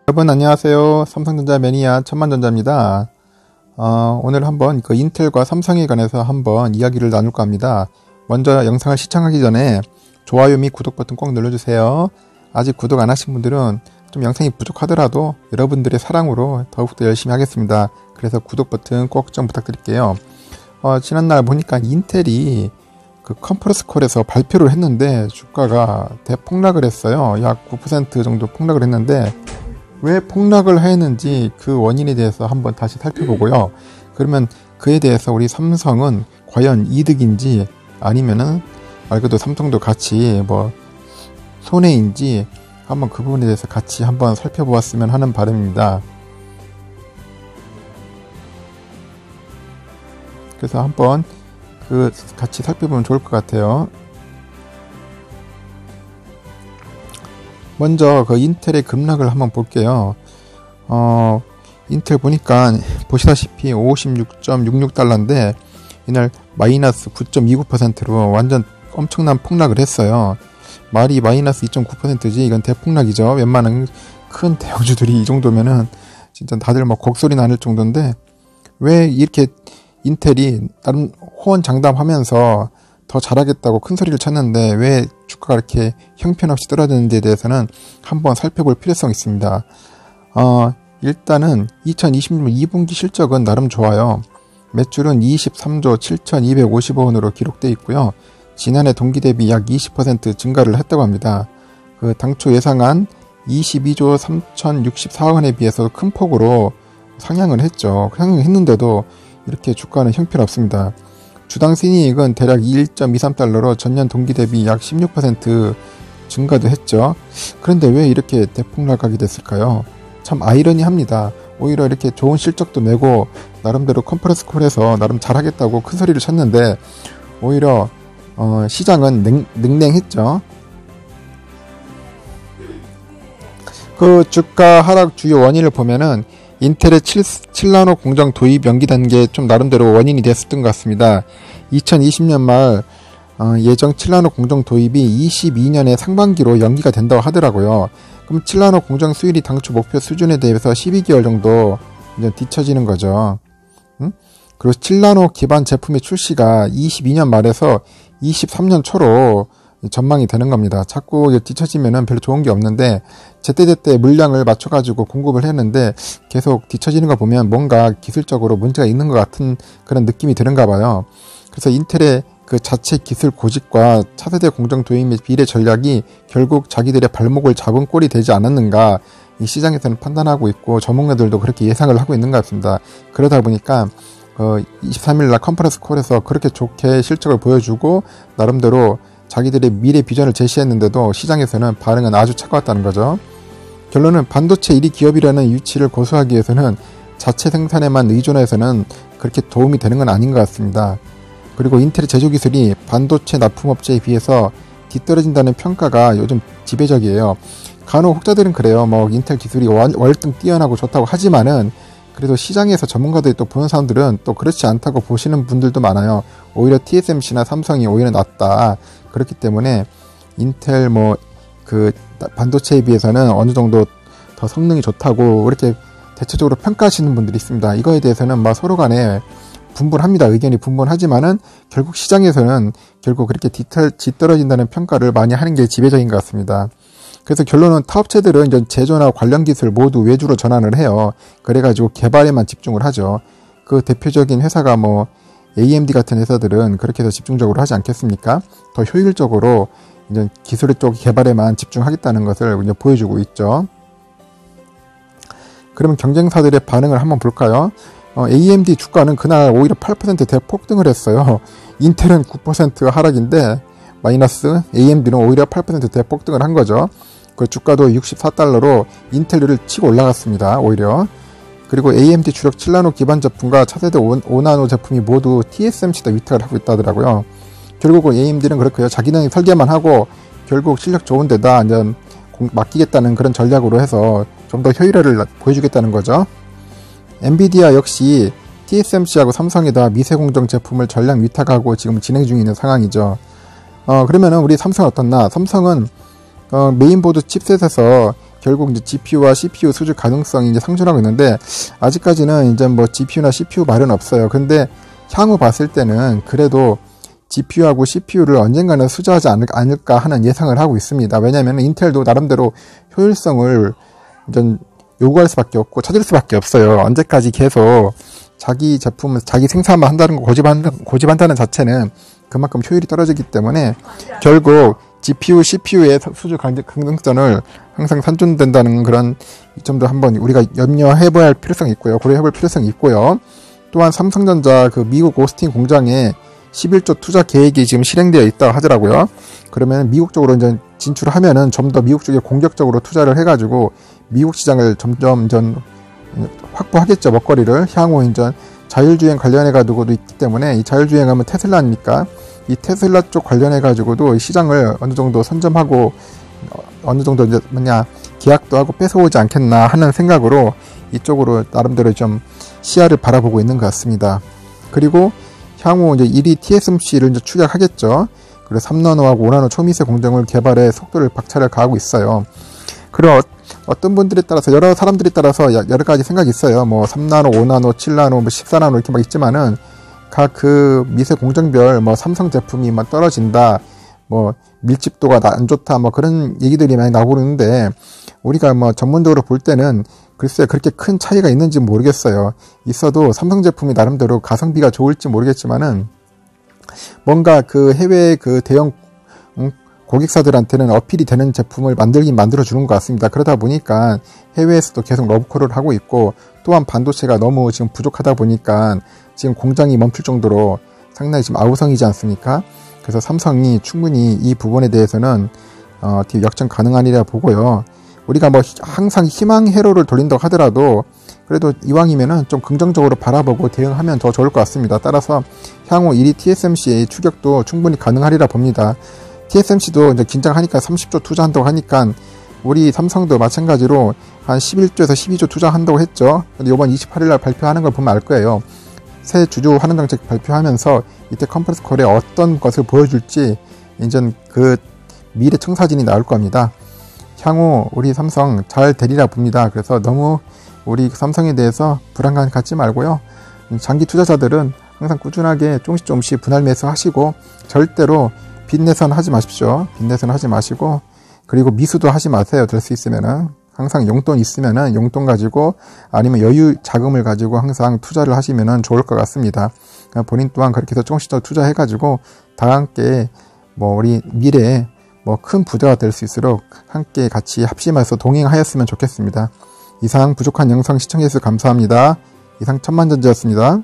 여러분 안녕하세요. 삼성전자 매니아 천만전자입니다. 오늘 한번 그 인텔과 삼성에 관해서 한번 이야기를 나눌까 합니다. 먼저 영상을 시청하기 전에 좋아요 및 구독 버튼 꼭 눌러주세요. 아직 구독 안 하신 분들은 좀 영상이 부족하더라도 여러분들의 사랑으로 더욱더 열심히 하겠습니다. 그래서 구독 버튼 꼭 좀 부탁드릴게요. 지난날 보니까 인텔이 그 컨퍼런스 콜에서 발표를 했는데 주가가 대폭락을 했어요. 약 9% 정도 폭락을 했는데 왜 폭락을 했는지 그 원인에 대해서 한번 다시 살펴보고요. 그러면 그에 대해서 우리 삼성은 과연 이득인지 아니면은 말 그대로 삼성도 같이 손해인지 한번 그 부분에 대해서 같이 한번 살펴보았으면 하는 바람입니다. 그래서 한번 같이 살펴보면 좋을 것 같아요. 먼저 그 인텔의 급락을 한번 볼게요. 인텔 보니까 보시다시피 56.66달러인데 이날 마이너스 9.29%로 완전 엄청난 폭락을 했어요. 말이 마이너스 2.9%지 이건 대폭락이죠. 웬만한 큰 대형주들이 이 정도면은 진짜 다들 곡소리 나는 정도인데 왜 이렇게 인텔이 다른 호언장담하면서 더 잘하겠다고 큰 소리를 쳤는데 왜 주가가 이렇게 형편없이 떨어지는지에 대해서는 한번 살펴볼 필요성이 있습니다. 일단은 2026년 2분기 실적은 나름 좋아요. 매출은 23조 7,255원으로 기록되어 있고요. 지난해 동기 대비 약 20% 증가를 했다고 합니다. 그 당초 예상한 22조 3,064원에 비해서 큰 폭으로 상향을 했죠. 상향했는데도 이렇게 주가는 형편없습니다. 주당 순이익은 대략 1.23달러로 전년 동기 대비 약 16% 증가도 했죠. 그런데 왜 이렇게 대폭락하게 됐을까요? 참 아이러니합니다. 오히려 이렇게 좋은 실적도 내고 나름대로 컨퍼런스 콜에서 나름 잘하겠다고 큰 소리를 쳤는데 오히려 시장은 냉랭했죠. 그 주가 하락 주요 원인을 보면은 인텔의 7나노 공정 도입 연기 단계 좀 나름대로 원인이 됐었던 것 같습니다. 2020년 말 예정 7나노 공정 도입이 22년의 상반기로 연기가 된다고 하더라고요. 그럼 7나노 공정 수율이 당초 목표 수준에 대해서 12개월 정도 이제 뒤처지는 거죠. 그리고 7나노 기반 제품의 출시가 22년 말에서 23년 초로 전망이 되는 겁니다. 자꾸 뒤처지면은 별로 좋은 게 없는데 제때제때 물량을 맞춰가지고 공급을 했는데 계속 뒤처지는 거 보면 뭔가 기술적으로 문제가 있는 것 같은 그런 느낌이 드는가 봐요. 그래서 인텔의 그 자체 기술 고집과 차세대 공정 도입의 비례 전략이 결국 자기들의 발목을 잡은 꼴이 되지 않았는가 이 시장에서는 판단하고 있고 전문가들도 그렇게 예상을 하고 있는 것 같습니다. 그러다 보니까 23일날 컨퍼런스 콜에서 그렇게 좋게 실적을 보여주고 나름대로 자기들의 미래 비전을 제시했는데도 시장에서는 반응은 아주 차가웠다는 거죠. 결론은 반도체 1위 기업이라는 위치를 고수하기 위해서는 자체 생산에만 의존해서는 그렇게 도움이 되는 건 아닌 것 같습니다. 그리고 인텔의 제조기술이 반도체 납품업체에 비해서 뒤떨어진다는 평가가 요즘 지배적이에요. 간혹 혹자들은 그래요. 인텔 기술이 월등 뛰어나고 좋다고 하지만은 그래도 시장에서 전문가들이 또 보는 사람들은 또 그렇지 않다고 보시는 분들도 많아요. 오히려 TSMC나 삼성이 오히려 낫다. 그렇기 때문에 인텔 그 반도체에 비해서는 어느 정도 더 성능이 좋다고 이렇게 대체적으로 평가하시는 분들이 있습니다. 이거에 대해서는 서로 간에 분분합니다. 의견이 분분하지만은 결국 시장에서는 결국 그렇게 뒤떨어진다는 평가를 많이 하는 게 지배적인 것 같습니다. 그래서 결론은 타업체들은 이제 제조나 관련 기술 모두 외주로 전환을 해요. 그래가지고 개발에만 집중을 하죠. 그 대표적인 회사가 AMD 같은 회사들은 그렇게 해서 집중적으로 하지 않겠습니까? 더 효율적으로 이제 기술 쪽 개발에만 집중하겠다는 것을 이제 보여주고 있죠. 그러면 경쟁사들의 반응을 한번 볼까요? AMD 주가는 그날 오히려 8% 대폭등을 했어요. 인텔은 9% 하락인데 마이너스 AMD는 오히려 8% 대폭등을 한 거죠. 그 주가도 64달러로 인텔을 치고 올라갔습니다. 오히려. 그리고 AMD 주력 7나노 기반 제품과 차세대 5나노 제품이 모두 TSMC도 위탁을 하고 있다더라고요. 결국은 AMD는 그렇고요. 자기는 설계만 하고 결국 실력 좋은 데다 이제 맡기겠다는 그런 전략으로 해서 좀 더 효율화를 보여주겠다는 거죠. 엔비디아 역시 TSMC하고 삼성에다 미세공정 제품을 전량 위탁하고 지금 진행 중에 있는 상황이죠. 그러면은 우리 삼성은 어떻나? 삼성은 메인보드 칩셋에서 결국 이제 GPU와 CPU 수주 가능성이 이제 상존하고 있는데, 아직까지는 이제 뭐 GPU나 CPU 말은 없어요. 근데 향후 봤을 때는 그래도 GPU하고 CPU를 언젠가는 수주하지 않을까 하는 예상을 하고 있습니다. 왜냐하면 인텔도 나름대로 효율성을 이제 요구할 수밖에 없고 찾을 수밖에 없어요. 언제까지 계속 자기 제품을 자기 생산만 한다는 거 고집한다는 자체는 그만큼 효율이 떨어지기 때문에 결국 GPU, CPU의 수주 가능성을 항상 산존된다는 그런 점도 한번 우리가 염려해봐야 할 필요성이 있고요. 고려해볼 필요성이 있고요. 또한 삼성전자 그 미국 오스틴 공장에 11조 투자 계획이 지금 실행되어 있다고 하더라고요. 그러면 미국 쪽으로 이제 진출하면은 좀 더 미국 쪽에 공격적으로 투자를 해가지고 미국 시장을 점점 확보하겠죠. 먹거리를. 향후 이제 자율주행 관련해가지고도 있기 때문에, 이 자율주행하면 테슬라니까 이 테슬라 쪽 관련해가지고도 시장을 어느 정도 선점하고 어느 정도 이제 계약도 하고 뺏어오지 않겠나 하는 생각으로 이쪽으로 나름대로 좀 시야를 바라보고 있는 것 같습니다. 그리고 향후 이제 1위 TSMC를 이제 추격하겠죠. 그래서 3나노하고 5나노 초미세 공정을 개발에 속도를 박차를 가하고 있어요. 그리고 어떤 분들에 따라서, 여러 사람들에 따라서 여러 가지 생각이 있어요. 뭐 3나노, 5나노, 7나노, 뭐 14나노 이렇게 막 있지만은 각 그 미세 공정별 뭐 삼성 제품이 막 떨어진다, 뭐 밀집도가 안 좋다, 뭐 그런 얘기들이 많이 나오고 있는데, 우리가 뭐 전문적으로 볼 때는 글쎄 그렇게 큰 차이가 있는지 모르겠어요. 있어도 삼성 제품이 나름대로 가성비가 좋을지 모르겠지만은 뭔가 그 해외 그 대형 고객사들한테는 어필이 되는 제품을 만들어주는 것 같습니다. 그러다 보니까 해외에서도 계속 러브콜을 하고 있고, 또한 반도체가 너무 지금 부족하다 보니까 지금 공장이 멈출 정도로 상당히 지금 아우성이지 않습니까? 그래서 삼성이 충분히 이 부분에 대해서는 역전 가능하리라 보고요. 우리가 뭐 항상 희망 회로를 돌린다고 하더라도 그래도 이왕이면은 좀 긍정적으로 바라보고 대응하면 더 좋을 것 같습니다. 따라서 향후 1위 TSMC의 추격도 충분히 가능하리라 봅니다. TSMC도 이제 긴장하니까 30조 투자한다고 하니까 우리 삼성도 마찬가지로 한 11조에서 12조 투자한다고 했죠. 근데 이번 28일날 발표하는 걸 보면 알 거예요. 새 주주 환원 정책 발표하면서 이때 컨퍼런스 콜에 어떤 것을 보여줄지 이제 그 미래 청사진이 나올 겁니다. 향후 우리 삼성 잘 되리라 봅니다. 그래서 너무 우리 삼성에 대해서 불안감 갖지 말고요. 장기 투자자들은 항상 꾸준하게 조금씩 분할 매수하시고, 절대로 빚내선 하지 마십시오. 빚내선 하지 마시고, 그리고 미수도 하지 마세요. 될 수 있으면은. 항상 용돈 있으면은 용돈 가지고, 아니면 여유 자금을 가지고 항상 투자를 하시면은 좋을 것 같습니다. 본인 또한 그렇게 해서 조금씩 더 투자해가지고 다 함께 뭐 우리 미래에 뭐 큰 부자가 될 수 있도록 함께 같이 합심해서 동행하였으면 좋겠습니다. 이상 부족한 영상 시청해주셔서 감사합니다. 이상 천만전지였습니다.